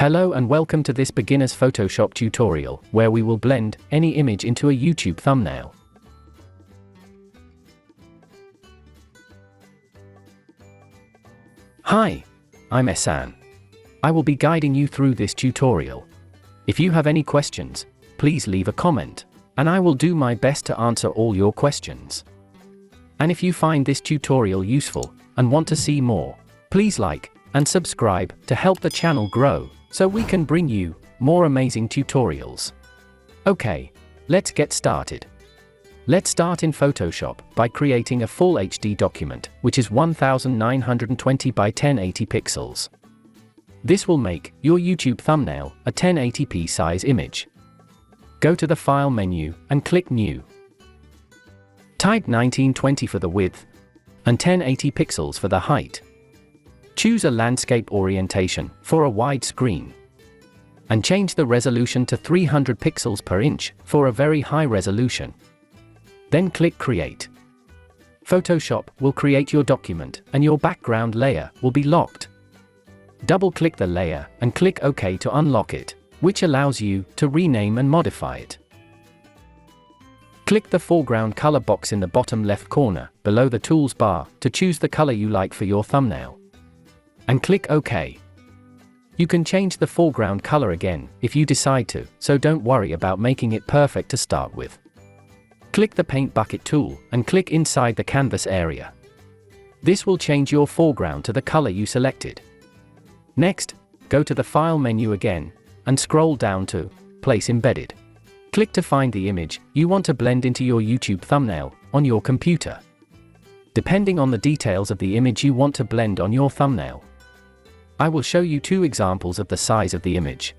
Hello and welcome to this beginner's Photoshop tutorial, where we will blend any image into a YouTube thumbnail. Hi, I'm Ehsan. I will be guiding you through this tutorial. If you have any questions, please leave a comment, and I will do my best to answer all your questions. And if you find this tutorial useful, and want to see more, please like and subscribe to help the channel grow, so we can bring you more amazing tutorials. Okay, let's get started. Let's start in Photoshop by creating a full HD document, which is 1920 by 1080 pixels. This will make your YouTube thumbnail a 1080p size image. Go to the File menu and click New. Type 1920 for the width and 1080 pixels for the height. Choose a landscape orientation for a wide screen. And change the resolution to 300 pixels per inch for a very high resolution. Then click Create. Photoshop will create your document and your background layer will be locked. Double-click the layer and click OK to unlock it, which allows you to rename and modify it. Click the foreground color box in the bottom left corner, below the Tools bar, to choose the color you like for your thumbnail. And click OK. You can change the foreground color again if you decide to, so don't worry about making it perfect to start with. Click the Paint Bucket tool and click inside the canvas area. This will change your foreground to the color you selected. Next, go to the File menu again, and scroll down to Place Embedded. Click to find the image you want to blend into your YouTube thumbnail on your computer. Depending on the details of the image you want to blend on your thumbnail, I will show you two examples of the size of the image.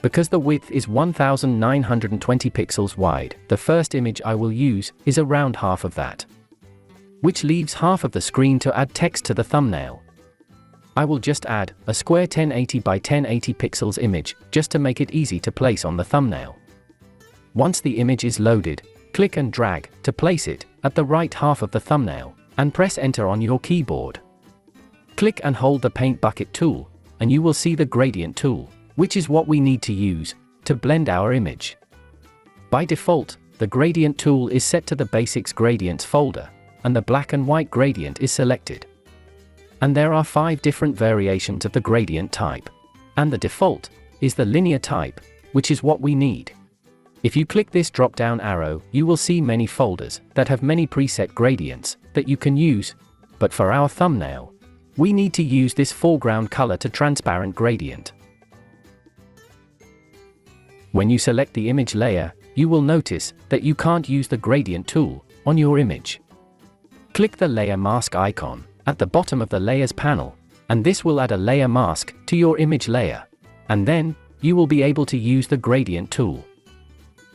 Because the width is 1920 pixels wide, the first image I will use is around half of that, which leaves half of the screen to add text to the thumbnail. I will just add a square 1080 by 1080 pixels image, just to make it easy to place on the thumbnail. Once the image is loaded, click and drag to place it at the right half of the thumbnail, and press Enter on your keyboard. Click and hold the Paint Bucket tool, and you will see the Gradient tool, which is what we need to use to blend our image. By default, the Gradient tool is set to the Basics Gradients folder, and the black and white gradient is selected. And there are 5 different variations of the gradient type, and the default is the linear type, which is what we need. If you click this drop-down arrow, you will see many folders that have many preset gradients that you can use, but for our thumbnail, we need to use this foreground color to transparent gradient. When you select the image layer, you will notice that you can't use the Gradient tool on your image. Click the Layer Mask icon at the bottom of the Layers panel, and this will add a layer mask to your image layer, and then you will be able to use the Gradient tool.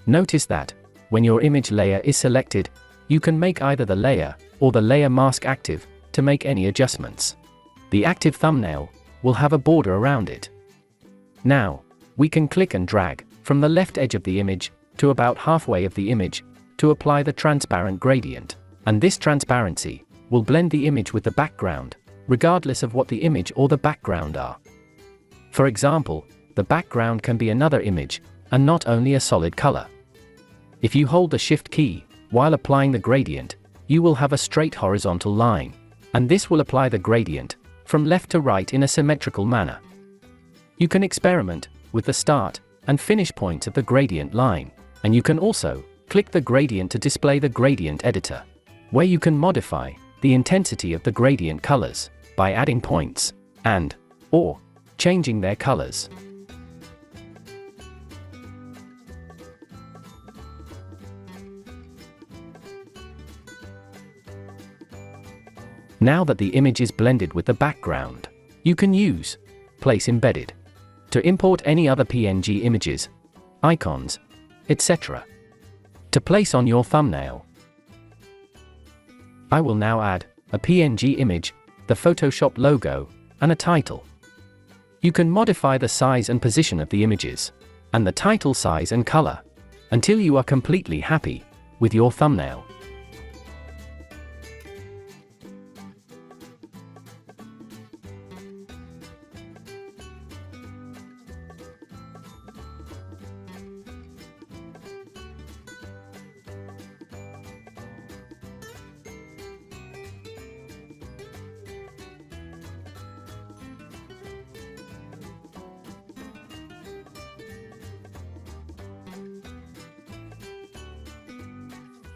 Notice that when your image layer is selected, you can make either the layer or the layer mask active to make any adjustments. The active thumbnail will have a border around it. Now, we can click and drag from the left edge of the image to about halfway of the image to apply the transparent gradient, and this transparency will blend the image with the background, regardless of what the image or the background are. For example, the background can be another image, and not only a solid color. If you hold the Shift key while applying the gradient, you will have a straight horizontal line, and this will apply the gradient from left to right in a symmetrical manner. You can experiment with the start and finish points of the gradient line, and you can also click the gradient to display the gradient editor, where you can modify the intensity of the gradient colors by adding points or changing their colors. Now that the image is blended with the background, you can use Place Embedded to import any other PNG images, icons, etc. to place on your thumbnail. I will now add a PNG image, the Photoshop logo, and a title. You can modify the size and position of the images, and the title size and color, until you are completely happy with your thumbnail.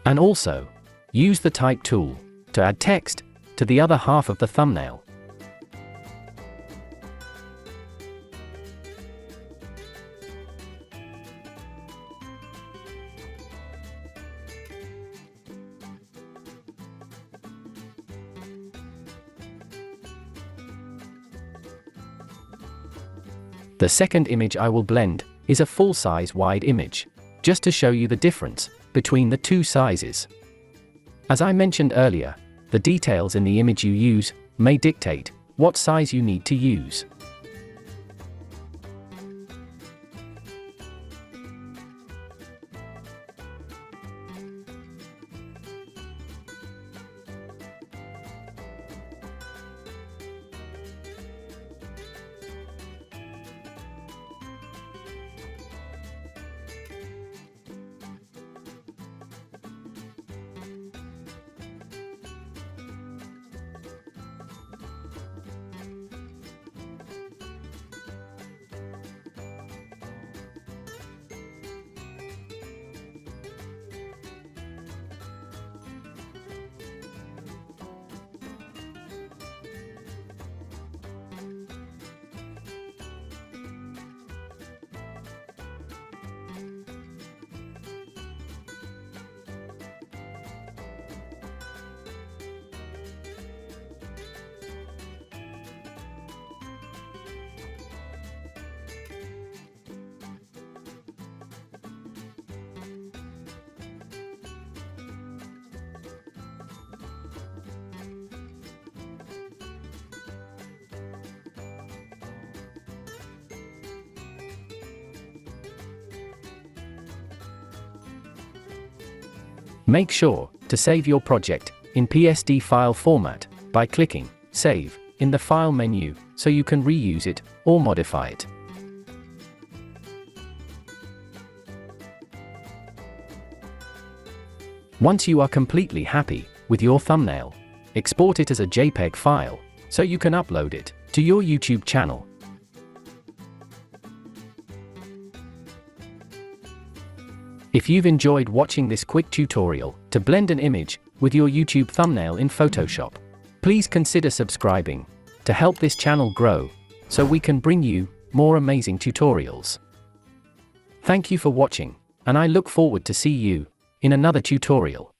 And also, use the Type tool to add text to the other half of the thumbnail. The second image I will blend is a full-size wide image, just to show you the difference between the two sizes. As I mentioned earlier, the details in the image you use may dictate what size you need to use. Make sure to save your project in PSD file format by clicking Save in the File menu so you can reuse it or modify it. Once you are completely happy with your thumbnail, export it as a JPEG file so you can upload it to your YouTube channel. If you've enjoyed watching this quick tutorial to blend an image with your YouTube thumbnail in Photoshop, please consider subscribing to help this channel grow so we can bring you more amazing tutorials. Thank you for watching, and I look forward to see you in another tutorial.